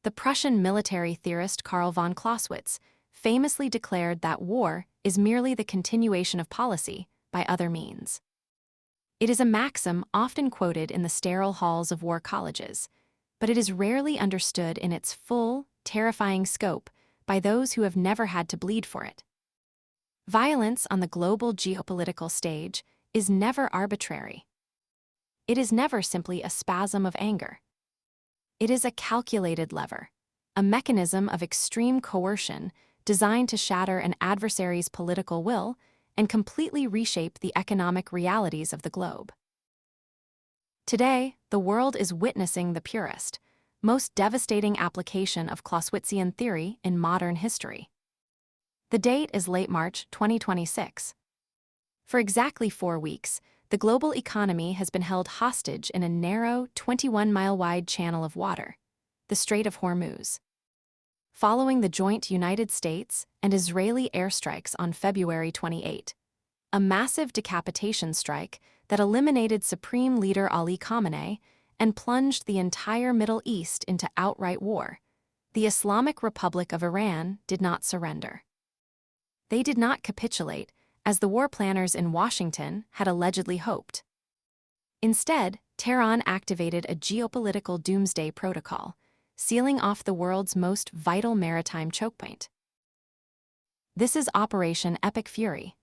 The Prussian military theorist Karl von Clausewitz famously declared that war is merely the continuation of policy by other means. It is a maxim often quoted in the sterile halls of war colleges, but it is rarely understood in its full, terrifying scope by those who have never had to bleed for it. Violence on the global geopolitical stage is never arbitrary. It is never simply a spasm of anger. It is a calculated lever, a mechanism of extreme coercion designed to shatter an adversary's political will and completely reshape the economic realities of the globe. Today, the world is witnessing the purest, most devastating application of Clausewitzian theory in modern history. The date is late March 2026. For exactly 4 weeks, the global economy has been held hostage in a narrow, 21-mile-wide channel of water, the Strait of Hormuz. Following the joint United States and Israeli airstrikes on February 28, a massive decapitation strike that eliminated Supreme Leader Ali Khamenei and plunged the entire Middle East into outright war, the Islamic Republic of Iran did not surrender. They did not capitulate, as the war planners in Washington had allegedly hoped. Instead, Tehran activated a geopolitical doomsday protocol, sealing off the world's most vital maritime chokepoint. This is Operation Epic Fury.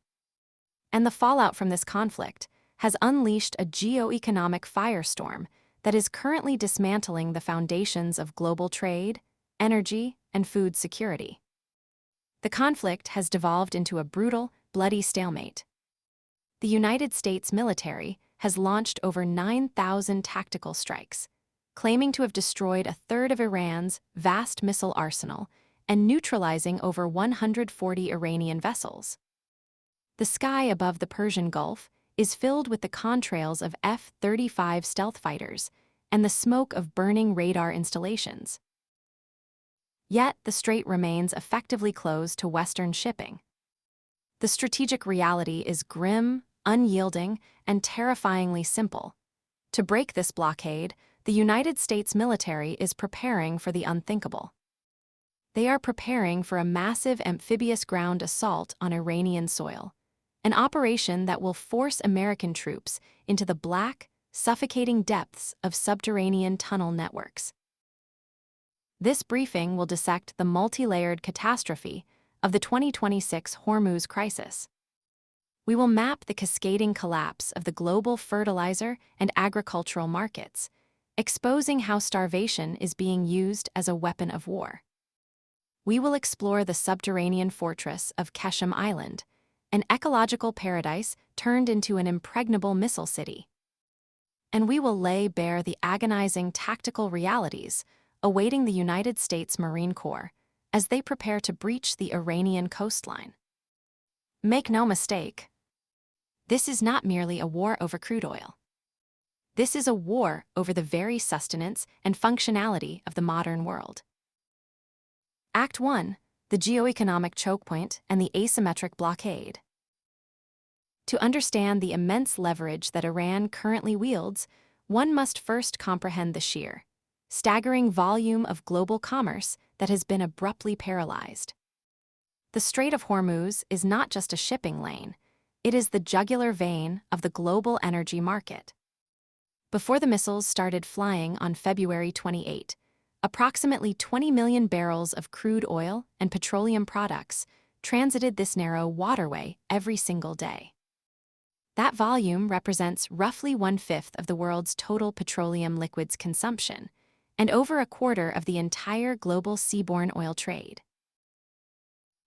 And the fallout from this conflict has unleashed a geo-economic firestorm that is currently dismantling the foundations of global trade, energy, and food security. The conflict has devolved into a brutal, bloody stalemate. The United States military has launched over 9,000 tactical strikes, claiming to have destroyed a third of Iran's vast missile arsenal and neutralizing over 140 Iranian vessels. The sky above the Persian Gulf is filled with the contrails of F-35 stealth fighters and the smoke of burning radar installations. Yet the strait remains effectively closed to Western shipping. The strategic reality is grim, unyielding, and terrifyingly simple. To break this blockade, the United States military is preparing for the unthinkable. They are preparing for a massive amphibious ground assault on Iranian soil, an operation that will force American troops into the black, suffocating depths of subterranean tunnel networks. This briefing will dissect the multi-layered catastrophe of the 2026 Hormuz crisis. We will map the cascading collapse of the global fertilizer and agricultural markets, exposing how starvation is being used as a weapon of war. We will explore the subterranean fortress of Qeshm Island, an ecological paradise turned into an impregnable missile city. And we will lay bare the agonizing tactical realities awaiting the United States Marine Corps as they prepare to breach the Iranian coastline. Make no mistake, this is not merely a war over crude oil. This is a war over the very sustenance and functionality of the modern world. Act 1. The Geoeconomic Chokepoint and the Asymmetric Blockade. To understand the immense leverage that Iran currently wields, one must first comprehend the sheer, staggering volume of global commerce that has been abruptly paralyzed. The Strait of Hormuz is not just a shipping lane, it is the jugular vein of the global energy market. Before the missiles started flying on February 28, approximately 20 million barrels of crude oil and petroleum products transited this narrow waterway every single day. That volume represents roughly 1/5 of the world's total petroleum liquids consumption, and over a quarter of the entire global seaborne oil trade.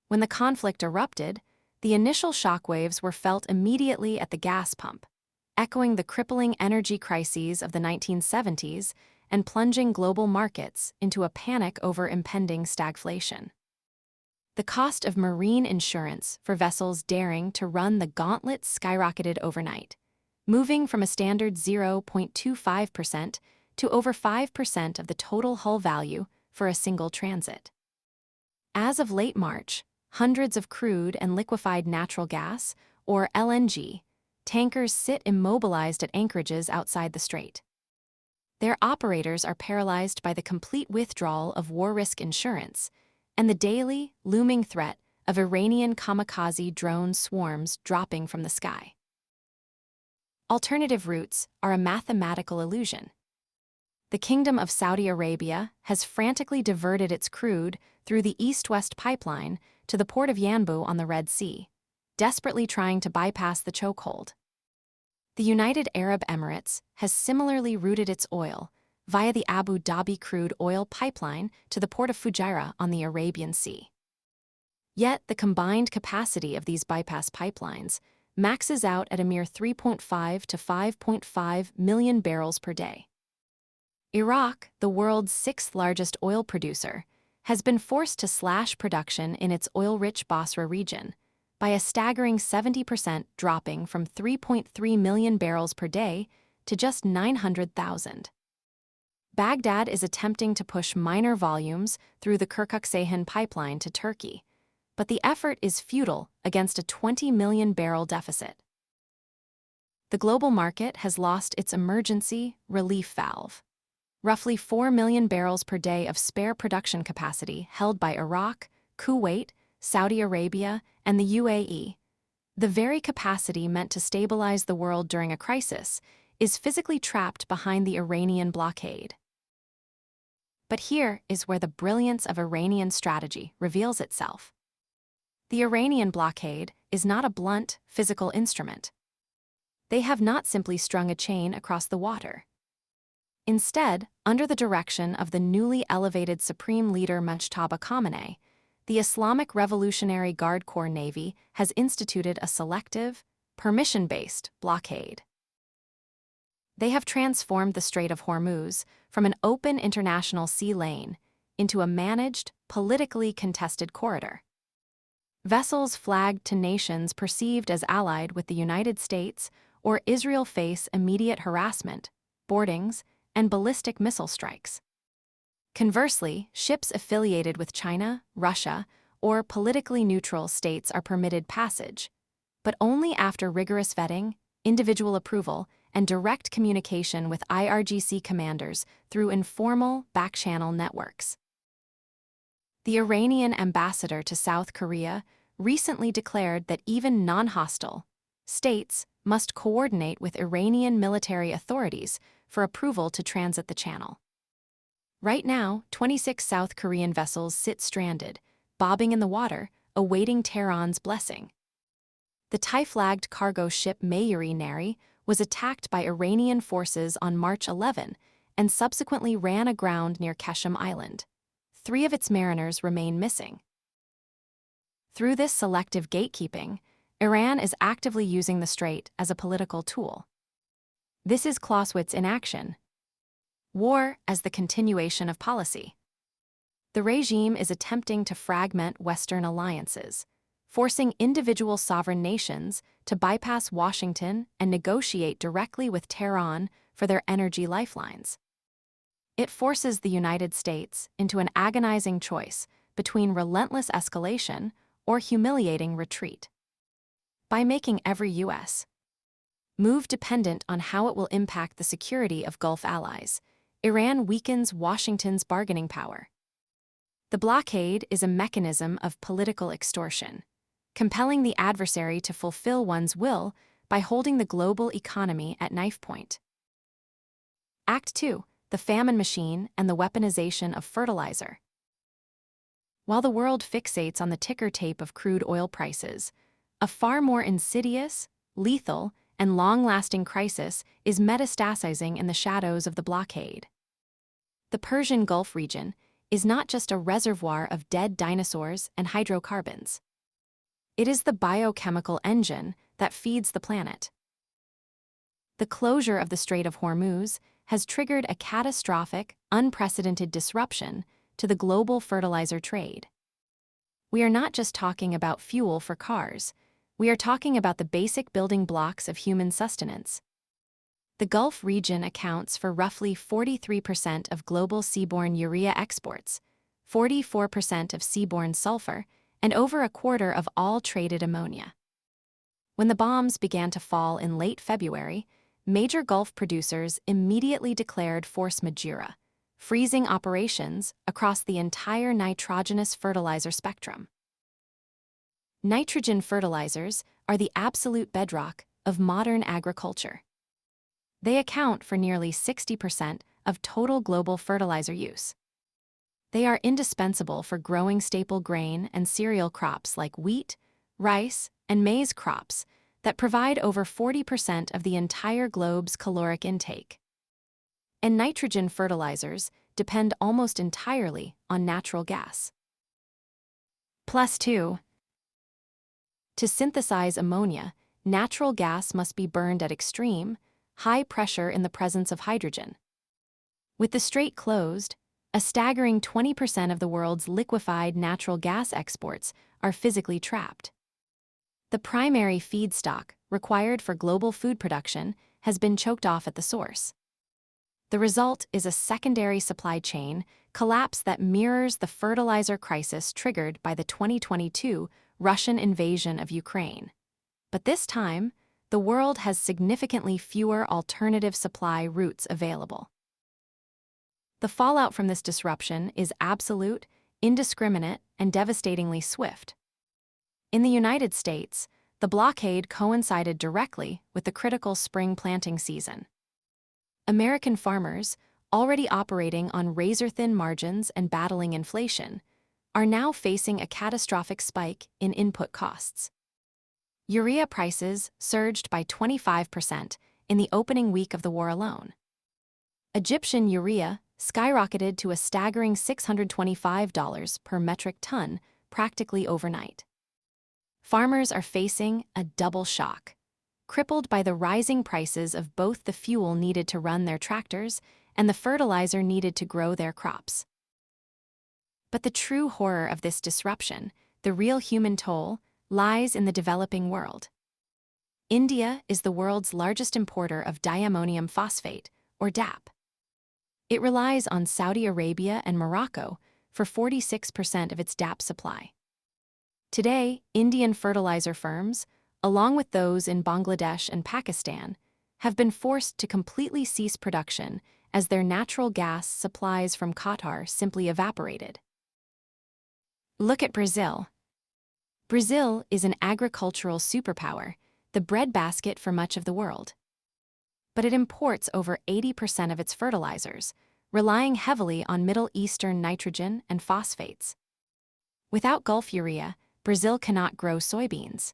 When the conflict erupted, the initial shockwaves were felt immediately at the gas pump, echoing the crippling energy crises of the 1970s and plunging global markets into a panic over impending stagflation. The cost of marine insurance for vessels daring to run the gauntlet skyrocketed overnight, moving from a standard 0.25% to over 5% of the total hull value for a single transit. As of late March, hundreds of crude and liquefied natural gas, or LNG, tankers sit immobilized at anchorages outside the strait. Their operators are paralyzed by the complete withdrawal of war risk insurance and the daily, looming threat of Iranian kamikaze drone swarms dropping from the sky. Alternative routes are a mathematical illusion. The Kingdom of Saudi Arabia has frantically diverted its crude through the east-west pipeline to the port of Yanbu on the Red Sea, desperately trying to bypass the chokehold. The United Arab Emirates has similarly routed its oil via the Abu Dhabi crude oil pipeline to the port of Fujairah on the Arabian Sea. Yet the combined capacity of these bypass pipelines maxes out at a mere 3.5 to 5.5 million barrels per day. Iraq, the world's sixth-largest oil producer, has been forced to slash production in its oil-rich Basra region by a staggering 70%, dropping from 3.3 million barrels per day to just 900,000. Baghdad is attempting to push minor volumes through the Kirkuk-Ceyhan pipeline to Turkey, but the effort is futile against a 20 million barrel deficit. The global market has lost its emergency relief valve. Roughly 4 million barrels per day of spare production capacity held by Iraq, Kuwait, Saudi Arabia, and the UAE. The very capacity meant to stabilize the world during a crisis is physically trapped behind the Iranian blockade. But here is where the brilliance of Iranian strategy reveals itself. The Iranian blockade is not a blunt, physical instrument. They have not simply strung a chain across the water. Instead, under the direction of the newly elevated Supreme Leader Mujtaba Khamenei, the Islamic Revolutionary Guard Corps Navy has instituted a selective, permission-based blockade. They have transformed the Strait of Hormuz from an open international sea lane into a managed, politically contested corridor. Vessels flagged to nations perceived as allied with the United States or Israel face immediate harassment, boardings, and ballistic missile strikes. Conversely, ships affiliated with China, Russia, or politically neutral states are permitted passage, but only after rigorous vetting, individual approval, and direct communication with IRGC commanders through informal back-channel networks. The Iranian ambassador to South Korea recently declared that even non-hostile states must coordinate with Iranian military authorities for approval to transit the channel. Right now, 26 South Korean vessels sit stranded, bobbing in the water, awaiting Tehran's blessing. The Thai-flagged cargo ship Mayuri Nari was attacked by Iranian forces on March 11 and subsequently ran aground near Qeshm Island. 3 of its mariners remain missing. Through this selective gatekeeping, Iran is actively using the strait as a political tool. This is Clausewitz in action. War as the continuation of policy. The regime is attempting to fragment Western alliances, forcing individual sovereign nations to bypass Washington and negotiate directly with Tehran for their energy lifelines. It forces the United States into an agonizing choice between relentless escalation or humiliating retreat. By making every U.S. move dependent on how it will impact the security of Gulf allies, Iran weakens Washington's bargaining power. The blockade is a mechanism of political extortion, compelling the adversary to fulfill one's will by holding the global economy at knife point. Act 2. The famine machine and the weaponization of fertilizer. While the world fixates on the ticker tape of crude oil prices, a far more insidious, lethal, and long-lasting crisis is metastasizing in the shadows of the blockade. The Persian Gulf region is not just a reservoir of dead dinosaurs and hydrocarbons. It is the biochemical engine that feeds the planet. The closure of the Strait of Hormuz has triggered a catastrophic, unprecedented disruption to the global fertilizer trade. We are not just talking about fuel for cars, we are talking about the basic building blocks of human sustenance. The Gulf region accounts for roughly 43% of global seaborne urea exports, 44% of seaborne sulfur, and over a quarter of all traded ammonia. When the bombs began to fall in late February, major Gulf producers immediately declared force majeure, freezing operations across the entire nitrogenous fertilizer spectrum. Nitrogen fertilizers are the absolute bedrock of modern agriculture. They account for nearly 60% of total global fertilizer use. They are indispensable for growing staple grain and cereal crops like wheat, rice, and maize crops that provide over 40% of the entire globe's caloric intake. And nitrogen fertilizers depend almost entirely on natural gas. +2. To synthesize ammonia, natural gas must be burned at extreme, high pressure in the presence of hydrogen. With the strait closed, a staggering 20% of the world's liquefied natural gas exports are physically trapped. The primary feedstock required for global food production has been choked off at the source. The result is a secondary supply chain collapse that mirrors the fertilizer crisis triggered by the 2022 Russian invasion of Ukraine. But this time, the world has significantly fewer alternative supply routes available. The fallout from this disruption is absolute, indiscriminate, and devastatingly swift. In the United States, the blockade coincided directly with the critical spring planting season. American farmers, already operating on razor-thin margins and battling inflation, are now facing a catastrophic spike in input costs. Urea prices surged by 25% in the opening week of the war alone. Egyptian urea skyrocketed to a staggering $625 per metric ton practically overnight. Farmers are facing a double shock, crippled by the rising prices of both the fuel needed to run their tractors and the fertilizer needed to grow their crops. But the true horror of this disruption, the real human toll, lies in the developing world. India is the world's largest importer of diammonium phosphate, or DAP. It relies on Saudi Arabia and Morocco for 46% of its DAP supply. Today, Indian fertilizer firms, along with those in Bangladesh and Pakistan, have been forced to completely cease production as their natural gas supplies from Qatar simply evaporated. Look at Brazil. Brazil is an agricultural superpower, the breadbasket for much of the world. But it imports over 80% of its fertilizers, relying heavily on Middle Eastern nitrogen and phosphates. Without Gulf urea, Brazil cannot grow soybeans.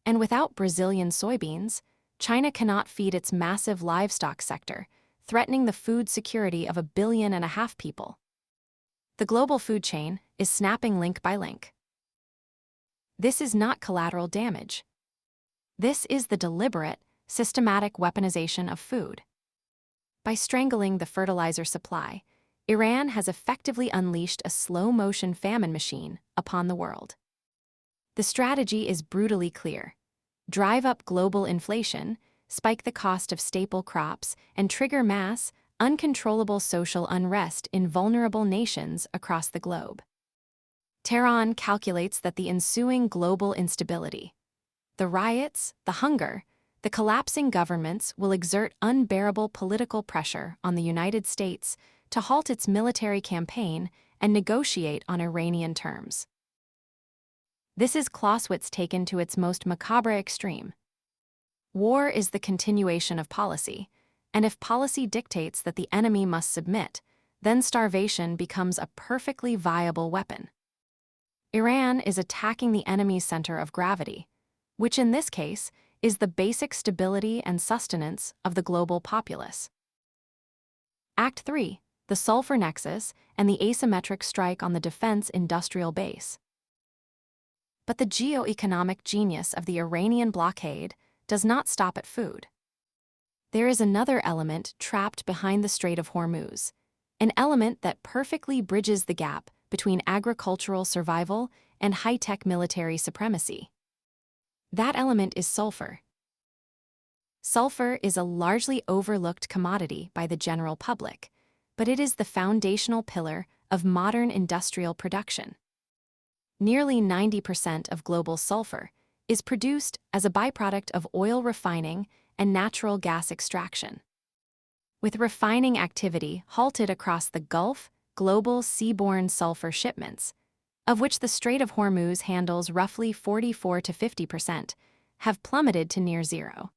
And without Brazilian soybeans, China cannot feed its massive livestock sector, threatening the food security of 1.5 billion people. The global food chain is snapping link by link. This is not collateral damage. This is the deliberate, systematic weaponization of food. By strangling the fertilizer supply, Iran has effectively unleashed a slow-motion famine machine upon the world. The strategy is brutally clear: drive up global inflation, spike the cost of staple crops, and trigger mass, uncontrollable social unrest in vulnerable nations across the globe. Tehran calculates that the ensuing global instability, the riots, the hunger, the collapsing governments will exert unbearable political pressure on the United States to halt its military campaign and negotiate on Iranian terms. This is Clausewitz taken to its most macabre extreme. War is the continuation of policy, and if policy dictates that the enemy must submit, then starvation becomes a perfectly viable weapon. Iran is attacking the enemy's center of gravity, which in this case is the basic stability and sustenance of the global populace. Act 3, the Sulfur Nexus and the asymmetric strike on the defense industrial base. But the geo-economic genius of the Iranian blockade does not stop at food. There is another element trapped behind the Strait of Hormuz, an element that perfectly bridges the gap between agricultural survival and high-tech military supremacy. That element is sulfur. Sulfur is a largely overlooked commodity by the general public, but it is the foundational pillar of modern industrial production. Nearly 90% of global sulfur is produced as a byproduct of oil refining and natural gas extraction. With refining activity halted across the Gulf, global seaborne sulfur shipments, of which the Strait of Hormuz handles roughly 44 to 50%, have plummeted to near zero.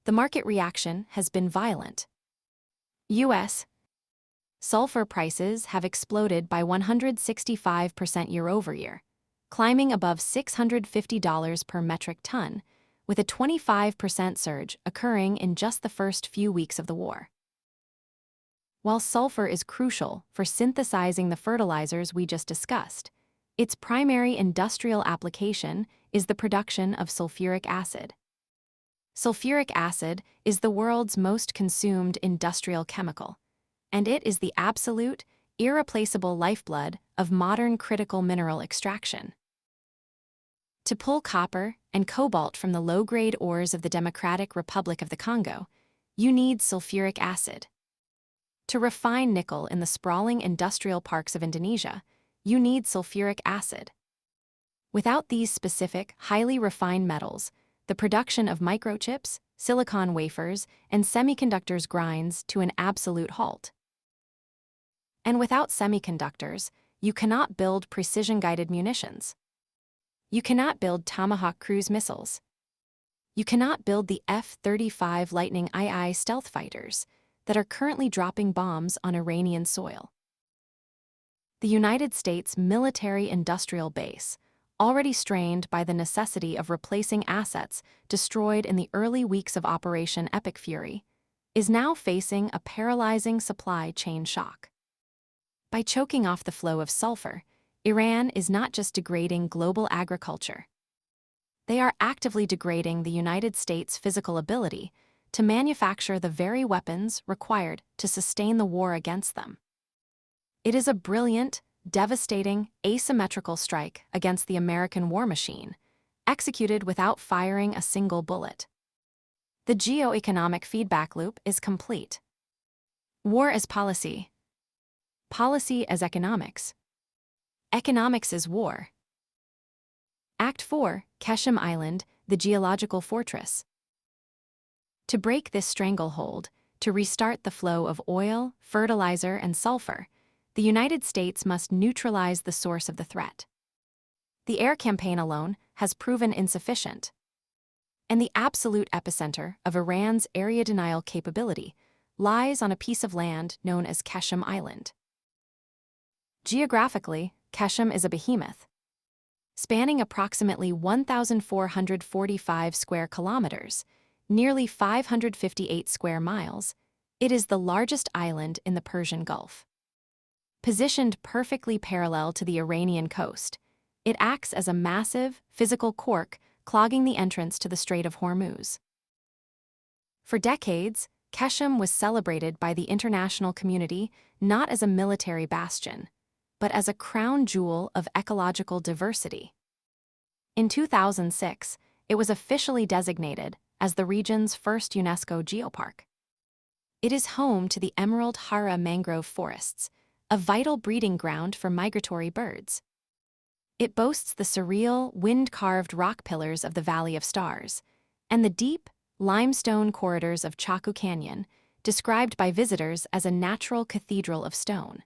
The market reaction has been violent. U.S. sulfur prices have exploded by 165% year-over-year, climbing above $650 per metric ton, with a 25% surge occurring in just the first few weeks of the war. While sulfur is crucial for synthesizing the fertilizers we just discussed, its primary industrial application is the production of sulfuric acid. Sulfuric acid is the world's most consumed industrial chemical, and it is the absolute, irreplaceable lifeblood of modern critical mineral extraction. To pull copper and cobalt from the low-grade ores of the Democratic Republic of the Congo, you need sulfuric acid. To refine nickel in the sprawling industrial parks of Indonesia, you need sulfuric acid. Without these specific, highly refined metals, the production of microchips, silicon wafers, and semiconductors grinds to an absolute halt. And without semiconductors, you cannot build precision-guided munitions. You cannot build Tomahawk cruise missiles. You cannot build the F-35 Lightning II stealth fighters that are currently dropping bombs on Iranian soil. The United States military-industrial base, already strained by the necessity of replacing assets destroyed in the early weeks of Operation Epic Fury, is now facing a paralyzing supply chain shock. By choking off the flow of sulfur, Iran is not just degrading global agriculture. They are actively degrading the United States' physical ability to manufacture the very weapons required to sustain the war against them. It is a brilliant, devastating, asymmetrical strike against the American war machine, executed without firing a single bullet. The geo-economic feedback loop is complete. War as policy. Policy as economics. Economics is war. Act 4, Qeshm Island, the geological fortress. To break this stranglehold, to restart the flow of oil, fertilizer, and sulfur, the United States must neutralize the source of the threat. The air campaign alone has proven insufficient. And the absolute epicenter of Iran's area denial capability lies on a piece of land known as Qeshm Island. Geographically, Qeshm is a behemoth. Spanning approximately 1,445 square kilometers, nearly 558 square miles, it is the largest island in the Persian Gulf. Positioned perfectly parallel to the Iranian coast, it acts as a massive, physical cork clogging the entrance to the Strait of Hormuz. For decades, Qeshm was celebrated by the international community not as a military bastion, but as a crown jewel of ecological diversity. In 2006, it was officially designated as the region's first UNESCO geopark. It is home to the Emerald Hara mangrove forests, a vital breeding ground for migratory birds. It boasts the surreal, wind-carved rock pillars of the Valley of Stars, and the deep, limestone corridors of Chaco Canyon, described by visitors as a natural cathedral of stone.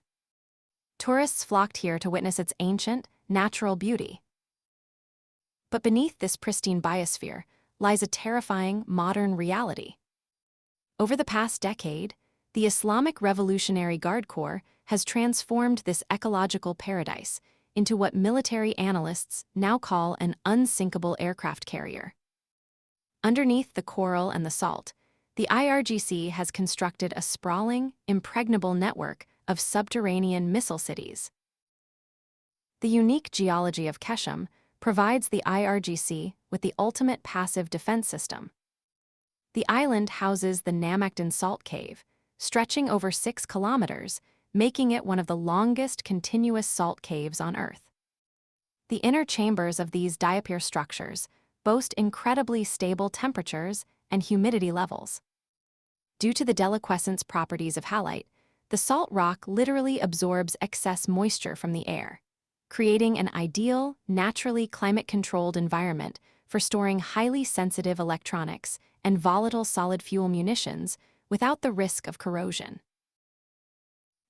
Tourists flocked here to witness its ancient, natural beauty. But beneath this pristine biosphere lies a terrifying, modern reality. Over the past decade, the Islamic Revolutionary Guard Corps has transformed this ecological paradise into what military analysts now call an unsinkable aircraft carrier. Underneath the coral and the salt, the IRGC has constructed a sprawling, impregnable network of subterranean missile cities. The unique geology of Qeshm provides the IRGC with the ultimate passive defense system. The island houses the Namakdan Salt Cave, stretching over 6 kilometers, making it one of the longest continuous salt caves on Earth. The inner chambers of these diapir structures boast incredibly stable temperatures and humidity levels. Due to the deliquescence properties of halite, the salt rock literally absorbs excess moisture from the air, creating an ideal, naturally climate-controlled environment for storing highly sensitive electronics and volatile solid fuel munitions without the risk of corrosion.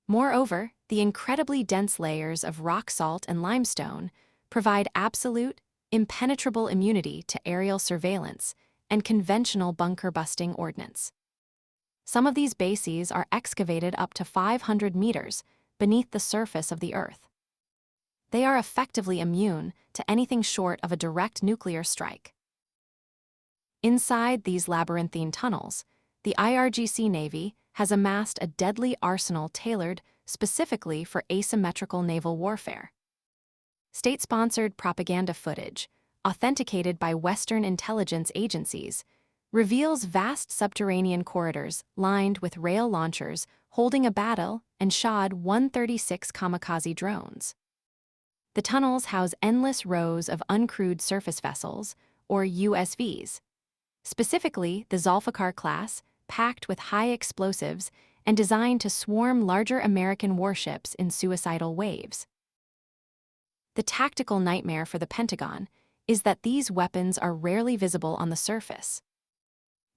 Moreover, the incredibly dense layers of rock salt and limestone provide absolute, impenetrable immunity to aerial surveillance and conventional bunker-busting ordnance. Some of these bases are excavated up to 500 meters beneath the surface of the Earth. They are effectively immune to anything short of a direct nuclear strike. Inside these labyrinthine tunnels, the IRGC Navy has amassed a deadly arsenal tailored specifically for asymmetrical naval warfare. State-sponsored propaganda footage, authenticated by Western intelligence agencies, reveals vast subterranean corridors lined with rail launchers holding a battle and shod 136 kamikaze drones. The tunnels house endless rows of uncrewed surface vessels, or USVs, specifically the Sulfur class, packed with high explosives and designed to swarm larger American warships in suicidal waves. The tactical nightmare for the Pentagon is that these weapons are rarely visible on the surface.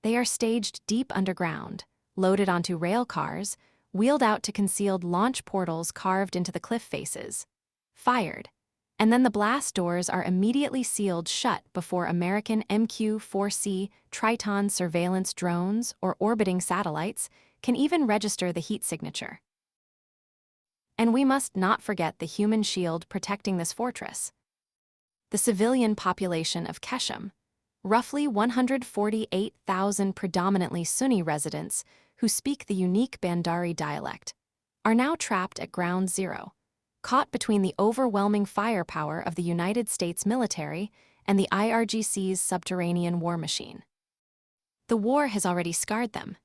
They are staged deep underground, loaded onto rail cars, wheeled out to concealed launch portals carved into the cliff faces, fired, and then the blast doors are immediately sealed shut before American MQ-4C Triton surveillance drones or orbiting satellites can even register the heat signature. And we must not forget the human shield protecting this fortress. The civilian population of Qeshm, roughly 148,000 predominantly Sunni residents who speak the unique Bandari dialect, are now trapped at ground zero, caught between the overwhelming firepower of the United States military and the IRGC's subterranean war machine. The war has already scarred them.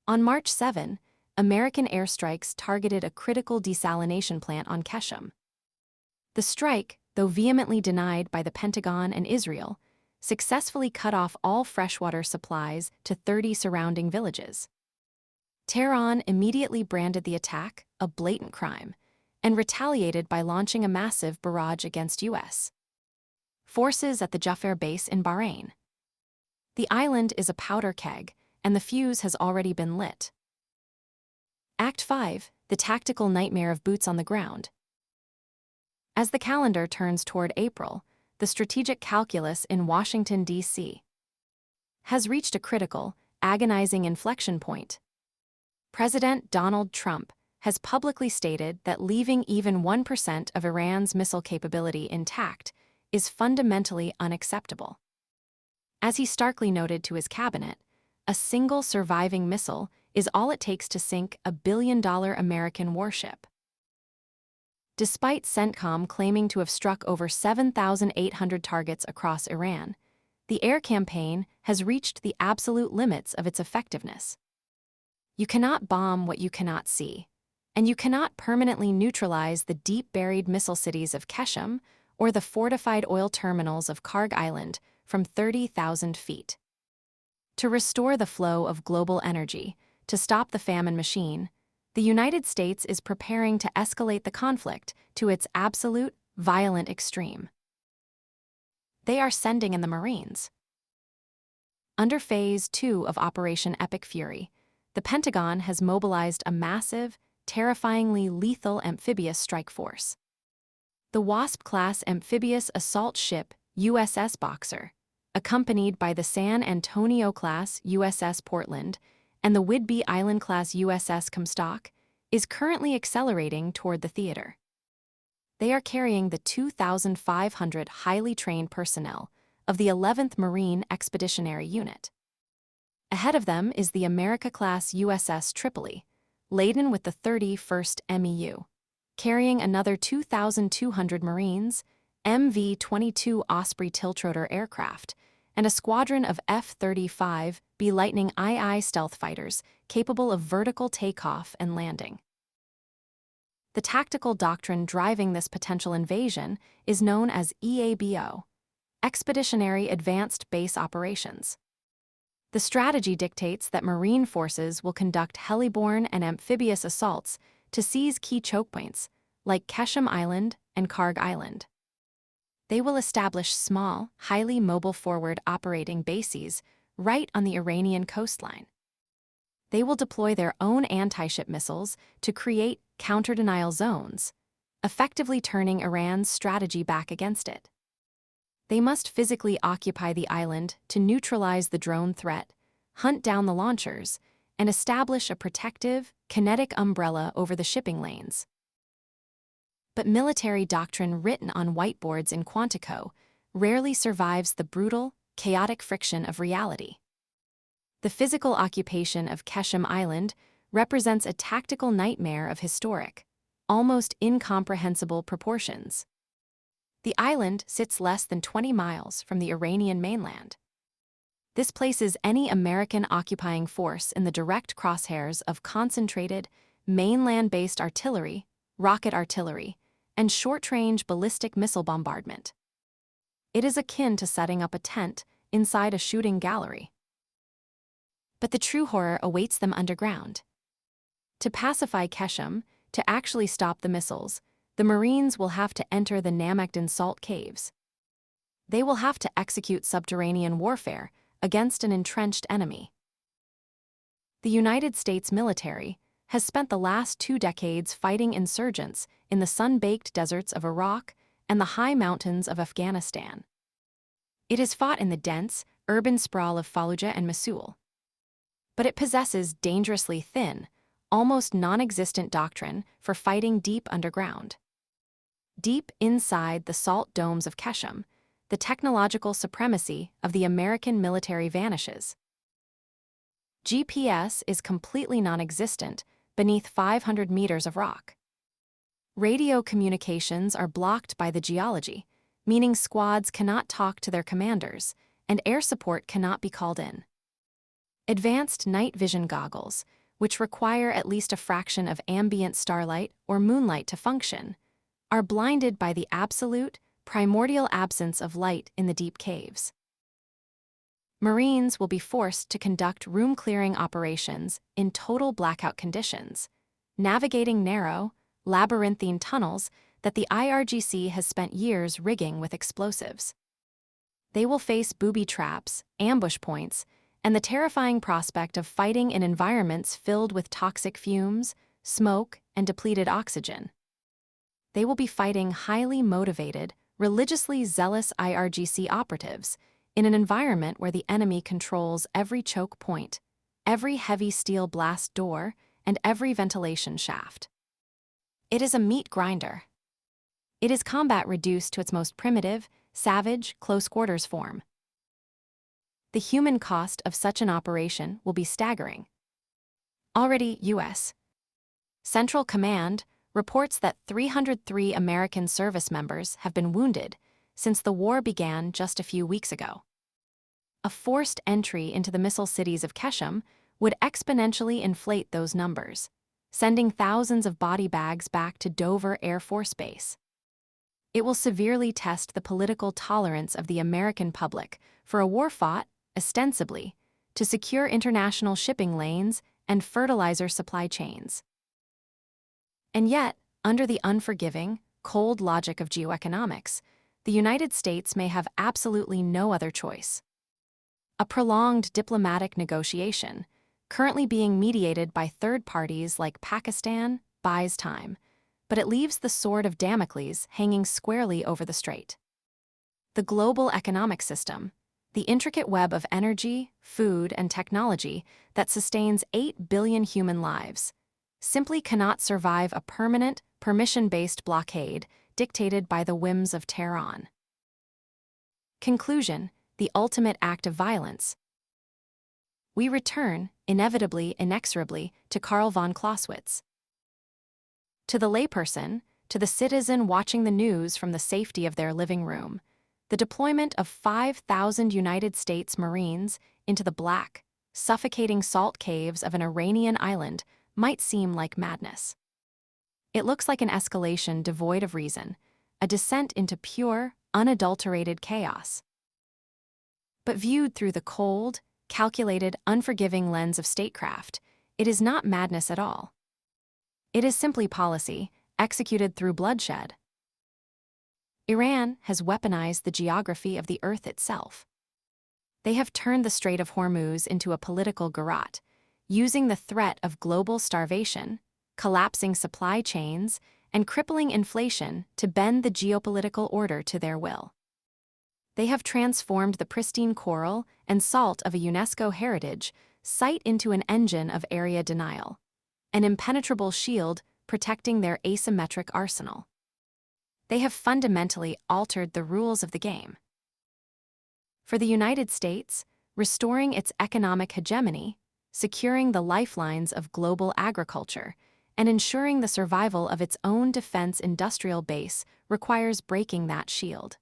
On March 7, American airstrikes targeted a critical desalination plant on Qeshm. The strike, though vehemently denied by the Pentagon and Israel, successfully cut off all freshwater supplies to 30 surrounding villages. Tehran immediately branded the attack a blatant crime and retaliated by launching a massive barrage against U.S. forces at the Jafar base in Bahrain. The island is a powder keg, and the fuse has already been lit. Act 5, the tactical nightmare of boots on the ground. As the calendar turns toward April, the strategic calculus in Washington, D.C. has reached a critical, agonizing inflection point. President Donald Trump has publicly stated that leaving even 1% of Iran's missile capability intact is fundamentally unacceptable. As he starkly noted to his cabinet, a single surviving missile is all it takes to sink a billion-dollar American warship. Despite CENTCOM claiming to have struck over 7,800 targets across Iran, the air campaign has reached the absolute limits of its effectiveness. You cannot bomb what you cannot see, and you cannot permanently neutralize the deep-buried missile cities of Qeshm or the fortified oil terminals of Qeshm Island from 30,000 feet. To restore the flow of global energy, to stop the famine machine, the United States is preparing to escalate the conflict to its absolute, violent extreme. They are sending in the Marines. Under Phase 2 of Operation Epic Fury, the Pentagon has mobilized a massive, terrifyingly lethal amphibious strike force. The Wasp-class amphibious assault ship USS Boxer, accompanied by the San Antonio-class USS Portland and the Whidbey Island-class USS Comstock, is currently accelerating toward the theater. They are carrying the 2,500 highly trained personnel of the 11th Marine Expeditionary Unit. Ahead of them is the America-class USS Tripoli, laden with the 31st MEU, carrying another 2,200 Marines, MV-22 Osprey tiltrotor aircraft, and a squadron of F-35B Lightning II stealth fighters capable of vertical takeoff and landing. The tactical doctrine driving this potential invasion is known as EABO, Expeditionary Advanced Base Operations. The strategy dictates that Marine forces will conduct heliborne and amphibious assaults to seize key chokepoints, like Qeshm Island and Qeshm Island. They will establish small, highly mobile forward operating bases right on the Iranian coastline. They will deploy their own anti-ship missiles to create counter-denial zones, effectively turning Iran's strategy back against it. They must physically occupy the island to neutralize the drone threat, hunt down the launchers, and establish a protective, kinetic umbrella over the shipping lanes. But military doctrine written on whiteboards in Quantico rarely survives the brutal, chaotic friction of reality. The physical occupation of Qeshm Island represents a tactical nightmare of historic, almost incomprehensible proportions. The island sits less than 20 miles from the Iranian mainland. This places any American occupying force in the direct crosshairs of concentrated, mainland-based artillery, rocket artillery, and short-range ballistic missile bombardment. It is akin to setting up a tent inside a shooting gallery. But the true horror awaits them underground. To pacify Qeshm, to actually stop the missiles, the Marines will have to enter the Namekden salt caves. They will have to execute subterranean warfare against an entrenched enemy. The United States military has spent the last 2 decades fighting insurgents in the sun-baked deserts of Iraq and the high mountains of Afghanistan. It has fought in the dense, urban sprawl of Fallujah and Mosul. But it possesses dangerously thin, almost non-existent doctrine for fighting deep underground. Deep inside the salt domes of Qeshm, the technological supremacy of the American military vanishes. GPS is completely non-existent beneath 500 meters of rock. Radio communications are blocked by the geology, meaning squads cannot talk to their commanders, and air support cannot be called in. Advanced night vision goggles, which require at least a fraction of ambient starlight or moonlight to function, are blinded by the absolute, primordial absence of light in the deep caves. Marines will be forced to conduct room-clearing operations in total blackout conditions, navigating narrow, labyrinthine tunnels that the IRGC has spent years rigging with explosives. They will face booby traps, ambush points, and the terrifying prospect of fighting in environments filled with toxic fumes, smoke, and depleted oxygen. They will be fighting highly motivated, religiously zealous IRGC operatives in an environment where the enemy controls every choke point, every heavy steel blast door, and every ventilation shaft. It is a meat grinder. It is combat reduced to its most primitive, savage, close-quarters form. The human cost of such an operation will be staggering. Already, U.S. Central Command reports that 303 American service members have been wounded since the war began just a few weeks ago. A forced entry into the missile cities of Qeshm would exponentially inflate those numbers, sending thousands of body bags back to Dover Air Force Base. It will severely test the political tolerance of the American public for a war fought, ostensibly, to secure international shipping lanes and fertilizer supply chains. And yet, under the unforgiving, cold logic of geoeconomics, the United States may have absolutely no other choice. A prolonged diplomatic negotiation, currently being mediated by third parties like Pakistan, buys time, but it leaves the sword of Damocles hanging squarely over the strait. The global economic system, the intricate web of energy, food, and technology that sustains 8 billion human lives, simply cannot survive a permanent, permission-based blockade dictated by the whims of Tehran. Conclusion: the ultimate act of violence. We return, inevitably, inexorably, to Karl von Clausewitz. To the layperson, to the citizen watching the news from the safety of their living room, the deployment of 5,000 United States Marines into the black, suffocating salt caves of an Iranian island might seem like madness. It looks like an escalation devoid of reason, a descent into pure, unadulterated chaos. But viewed through the cold, calculated, unforgiving lens of statecraft, it is not madness at all. It is simply policy, executed through bloodshed. Iran has weaponized the geography of the Earth itself. They have turned the Strait of Hormuz into a political garrote, using the threat of global starvation, collapsing supply chains, and crippling inflation to bend the geopolitical order to their will. They have transformed the pristine coral and salt of a UNESCO heritage site into an engine of area denial, an impenetrable shield protecting their asymmetric arsenal. They have fundamentally altered the rules of the game. For the United States, restoring its economic hegemony, securing the lifelines of global agriculture, and ensuring the survival of its own defense industrial base requires breaking that shield.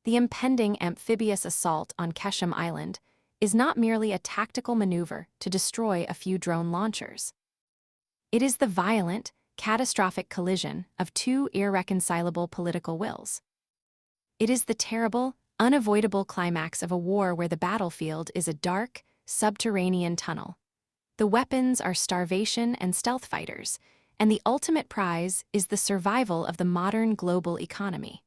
The impending amphibious assault on Qeshm Island is not merely a tactical maneuver to destroy a few drone launchers. It is the violent, catastrophic collision of two irreconcilable political wills. It is the terrible, unavoidable climax of a war where the battlefield is a dark, subterranean tunnel. The weapons are starvation and stealth fighters, and the ultimate prize is the survival of the modern global economy.